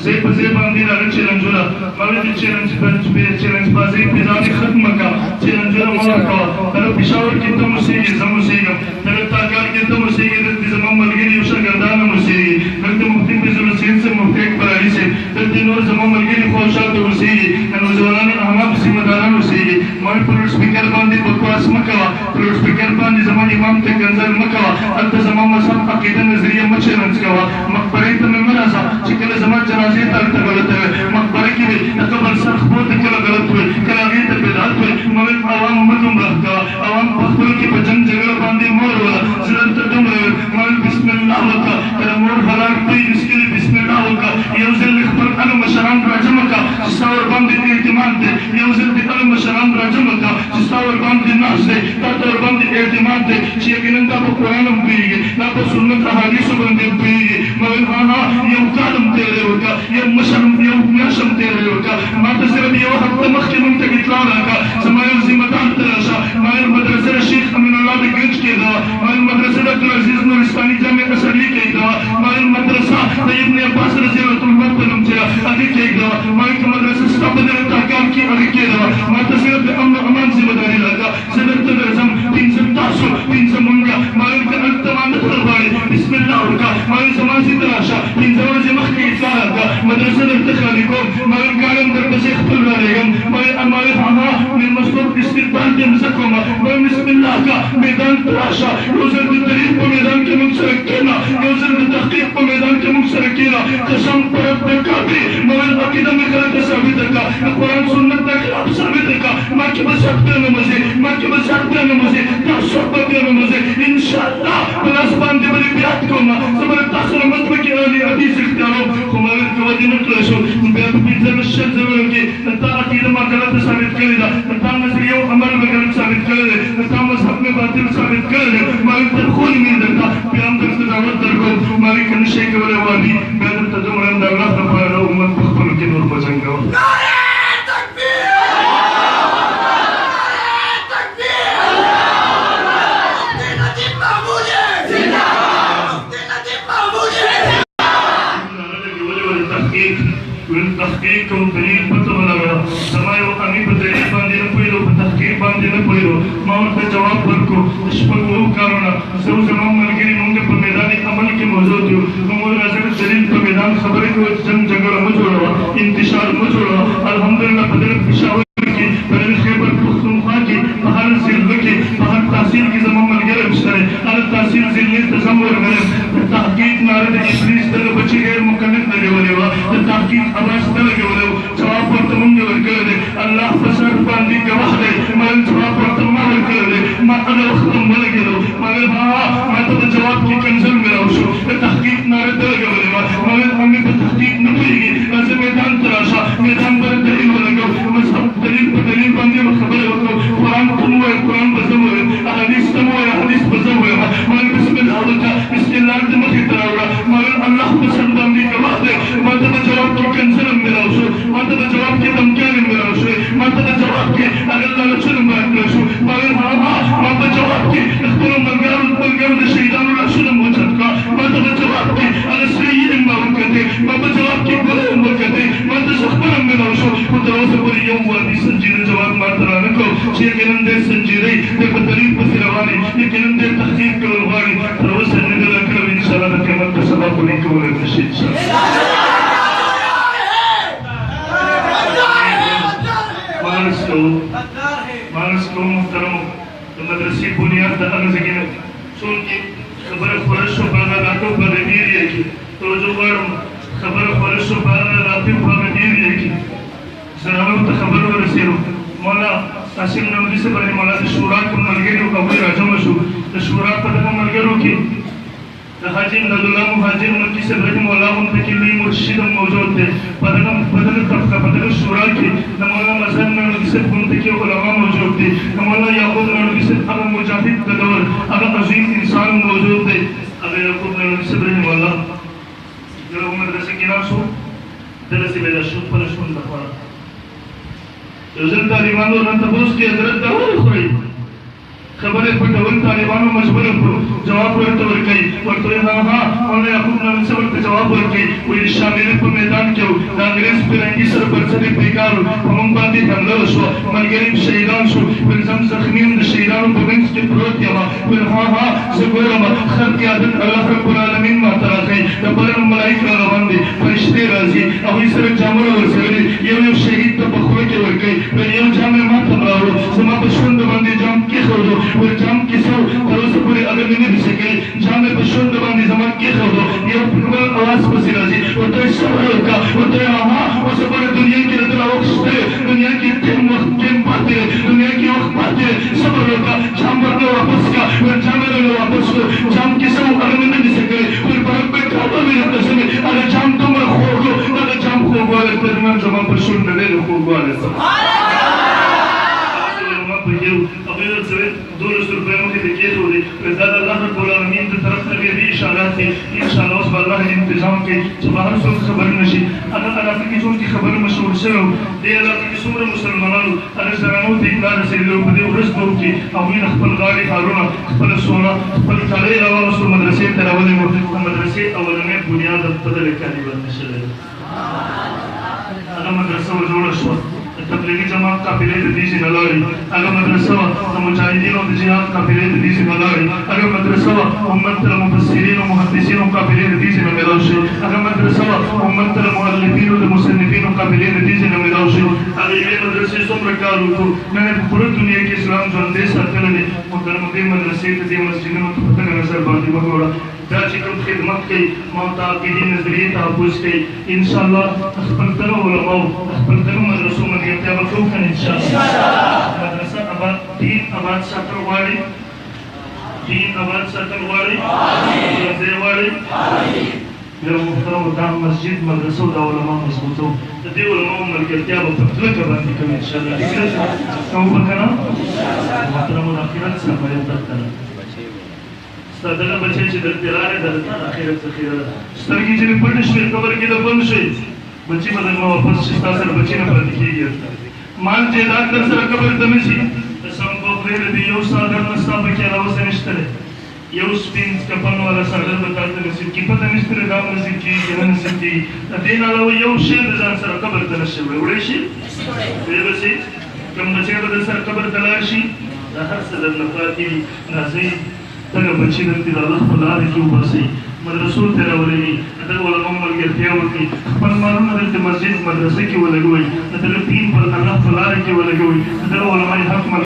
ज़ेब बांधी दाल चिरंजुरा मालूम चिरंज बाज़ी पिज़ानी ख़त्म का चिरंजुरा मार का तरफ पिशावर की तो मुसीबत ज़मुसीगा तरफ ताकार की तो मुसीबत ज़माम मलगिरी उशा गर्दान मुसीबत तरफ मुफ्ती बिज़ुलसीन से मुफ्ती पराई से तरफ नूर ज़माम मलगिरी ख़ौशात मुसीबत नौजवान अहमाद सिमदारान मुसीबत माल पुरुष स्पीकर बांधी बकवास मकवा पुरुष स्पीकर बांधी ज़माम इमाम ते गंजर मकवा अंत ज़माम मसब अक़ीदा नज़रिया मचरंज कवा मकबरे तो में मरासा चिकले ज़माम जनाज़े तक गलत है मकबरे की भी तकबर सरख बहुत कला गलत हुए कलागीत बेदात हुए मगर आवाम मगम रहता आवाम पख्तून की बचन जगह बांधी मोर वाला ज़रत तदम रहे मगर बिस्मिल्लाह का तेरा मोर हलाक पे इसके लिए बिस्मिल्लाह होगा ये उसे लिखकर अल मशरान राजम का जिसावर बांधी एहतिमाद दे ये उसे अल मशरान राजम का जिसावर बांधी नाश दे तातर बांधी एहतिमाद दे शेखिनंदा को कुरान हम पीगे ना तो सुन्नत हदीस बंदे पीगे मगर हाँ ये उकालम तेरे होगा ये मशरम ये उपन्यासम तेरे होगा माता सिर्फ ये वक्त तमख्ती मुंतक इतलाम का समायल जिम्मेदार तराशा मायल मदरसे शेख अमीनुल्लाह के गंज के दवा मायल मदरसे अब्दुल अजीज नूरिस्तानी जामे असली के दवा मायल मदरसा तैयब ने अब्बास रज़ियल्लाहु अन्हु पर नमचरा आगे के दवा मायल मदरसे स्ताबदर ताकाम की आगे के दवा माता सिर्फ अमन अमान जिम्मेदारी लगा सदर तदरजम तीन तासु तीन मुंगा मायल के अल्तमान तरबाड़ी बिस्मिल्लाह का मायल समाजी तराशा तीन जवाज मख्ती इस्लाह का मदरसे दरतखाली को मायल कालम दर बसे खपल वालेगम मायल अमायल हाना में मसरूफ इस्तिक़बाल के मसकोमा मायल बिस्मिल्लाह का मैदान तराशा रोज़र की तरीक़ को मैदान के मुक्सर केना योजन तहकीक को मैदान के मुक्सर केना कसम परत काबे मगर अकीदा में गलत साबित का कुरान सुन्नत का खिलाफ साबित का मां के बस हटते न मुझे मां के बस हटते न मुझे तासब के न मुझे इंशाअल्लाह प्लस बांधे बड़ी बियात को ना सबर ताखर मत के अली हदीस इख्तियारो कुमार के वजन क्लशो बेत बिजल शद के ता अकीदा में गलत साबित करेगा ता नजरियो अमल में गलत साबित करेगा ता मजहब में बातिल साबित करेगा मालिक तदखुल में देता प्याम कर दावत दर को मालिक नशे के वाले वाली बेत तजुमरन दावला तफारा उम्मत बखल के नूर बजंगा तहकीक को दलील पता लगा समय वो कमी पर दलील बांधे न पड़ो तहकीक बांधे न पड़ो माउंट पे जवाब पर को इश्क वो कारण सब जमाम मलगिरी मुंगे पर मैदानी अमल के मौजूद हो उमर नजर दलील पर मैदान खबर को जंग झगड़ा मचोड़ा इंतशार मचोड़ा अल्हम्दुलिल्लाह बदल पेशावर की बदल खैबर पख्तूनख्वा की हर जिले की हर तहसील की जमाम मलगिरी बिस्तर हर तहसील जिले तजम्मुर में तहकीक नारद इब्लीस तक बची गैर मुकल्लफ लगे वाले वा तहकीक आवाज लगे वाले जवाब पर तमुंगे वर कर दे अल्लाह बसर बांधी गवाह दे मन जवाब पर तमा वर कर दे मा अगर वक्त मल गेलो मगर हां मैं तो जवाब की कंजल में रहूं शो तहकीक नारद लगे वाले वा मगर हमें तो तहकीक न पड़ेगी ऐसे मैदान तराशा मैदान पर दलील लगो मजहब दलील पर दलील बांधे में खबर हो कुरान तुम है कुरान बजम है हदीस तुम है हदीस बजम है मगर बिस्मिल्लाह बिस्मिल्लाह मत तरावड़ा मगर अल्लाह बसर बांधी गवाह दे मैं तो जवाब की कंजल में रहूं शो मैं तो जवाब की धमकियां में रहूं शो मैं तो जवाब की अगर अल्लाह चुन बात रहूं शो मगर हां मैं तो जवाब की इख्तियार मलगार शहीदान रसूल मुझत का मैं तो जवाब की अगर सही इमाम कहते मैं तो जवाब की बुरे उम्र कहते मैं तो सखबर में रहूं शो खुदा से पूरी यौम वादी संजीर जवाब मारता न को ये किनंदे संजीरे ते बदलील पसिरवानी ये किनंदे तहकीक करवानी रोज से निकल कर इंशाअल्लाह क़यामत का सबब को नहीं को नशीद मानस को मुहतरम मदरसे बुनियाद दहल जगह सुन के खबर फरश बागा लातो बदनीर है कि तो जो वर्म खबर फरश बागा लातो बदनीर है कि सरानो तो खबर वरसेरो मौला कासिम नमदी से बने मौला से शूरा को मलगेरो कबूल राजम शू तो शूरा पता मलगेरो की हाजिम नदुल्ला मुहाजिर मक्की से बने मौला उन पे की लिए मुर्शिद मौजूद थे बदल तबका बदल शूरा की मौला मजहब में उनसे उनके के उलमा मौजूद थे मौला याकूब ने उनसे अब मुजाहिद तदवर अब अजीम इंसान मौजूद थे अब याकूब ने उनसे बने मौला जो मदरसे की नाम सो दरसे बेला शो पर सुन दफा योजन तालिबान और तबूस की हजरत दाऊद खुरी खबर है पटवन तालिबान मजबूर को जवाब पर तो कई और तो हां और याकूब ने उनसे वक्त जवाब पर कई वो शामिल पर मैदान के अंग्रेज फिरंगी सर पर से बेकार हम बातें हमला शो मलगरीब शहीदान शो फिर हम जख्मी हम शहीदान को बिंस के प्रोत या फिर हां सगोरमा खर की आदत अल्लाह रब्बुल आलमीन मा तरा कई रब्बुल मलाइका रवान दे फरिश्ते राजी अब इस तरह जामल और सवेरे ये शहीद तो बखवे के वर कई फिर ये जामे मा तबरारो समा पशुंद बंदी जाम के खोदो और जाम के सो तरोस पूरे अगर नहीं सके जामे पशुंद बंदी जमान के खोदो ये फुटबॉल आवाज पसी राजी और तो सबर का और तो हां और सबर दुनिया की रतला वक्त दुनिया की के बातें दुनिया की वक्त बातें सबर का जाम पर वापस का और जामे लो वापस को जाम के सो अगर नहीं सके और पर पे काबा में तस्मे अगर जाम तुम खोगो अगर जाम खोगो वाले तजमान जमा पशुंद दे खोगो वाले सुभान अल्लाह से ₹200 मुझे देखिए तो रज़ा अल्लाह रब्बुल आलमीन की तरफ से भी इशारा थी इंशाअल्लाह उस अल्लाह ने इंतजाम के सुबह से खबर नशी अल्लाह ताला की जो की खबर मशहूर से हो दे अल्लाह की सूरह मुसलमानों अरे जरानो दीदार से लोग बदे उरस दो की अमीन खपल गाड़ी हारूना खपल सोना खपल ताले रवा उस मदरसे तरावले मदरसे अवल में बुनियाद बदल के आने वाले नशे अल्लाह मदरसा जोड़ शो تبلیغی جماعت قافلې د دې ځای نه لاړې هغه مدرسه وه د مجاهدینو د جهاد قافلې د دې ځای نه لاړې هغه مدرسه وه امت ته مفسرینو محدثینو قافلې د دې ځای نه میلاو شي هغه مدرسه وه امت ته مؤلفینو د مصنفینو قافلې د دې ځای نه میلاو شي هغه یوې مدرسې څومره کار وکړو نن یې په پوره دنیا کې اسلام ژوندی ساتلی دی محترمو دې مدرسې ته دې مسجدونو ته په تنګ نظر باندې مه ګوره دا چې کوم خدمت کوي ما ته عقیدې نظریې تحفظ کوي انشاءالله خپل تنو علماو خپل تنو مدرسو ملګرتیا به کوو که نه انشاءالله مدرسه آباد دین آباد ساتل غواړي دین آباد ساتل غواړي ژوندی غواړي بیا محترمو دا مسجد مدرسو دا علما مضبوطو د دې علماو ملګرتیا به په کلکه باندې کوو انشاءالله کوو به که نه محترمو د آخرت څخه به یو درته ده ستا دغه بچی چې دلته راغی دا د تا د آخرت ذخیره ده سترګې چې مې پټې شوې قبر کې د بند شوې بچي به درنه واپس شي ستا سره بچي نه پاتې کېږي مال جایداد در سره قبر ته نه شي د سمبو خدای د یو څادر نه ستا پکې علاوه څه نشته دی یو سپین کفن والا څادر به تا ته نصیب کړي پته نشته دی دا به نصیب کېږي که نه نصیب کېږي د دې نه علاوه یو شی د ځان سره قبر ته نه شي وړی وړی شي وړی به شي کوم بچی به در سره قبر ته لاړ شي دا هر څه درنه پاتې وي راځئ دغه بچي دلته د الله په لاره کې وباسئ مدرسو ته راولوي د دغه علماو ملګرتیا وکړي خپل مالونه دلته مسجد مدرسه کې ولګوئ د دغه دین په الله په لاره کې ولګوئ د دغه علماء حق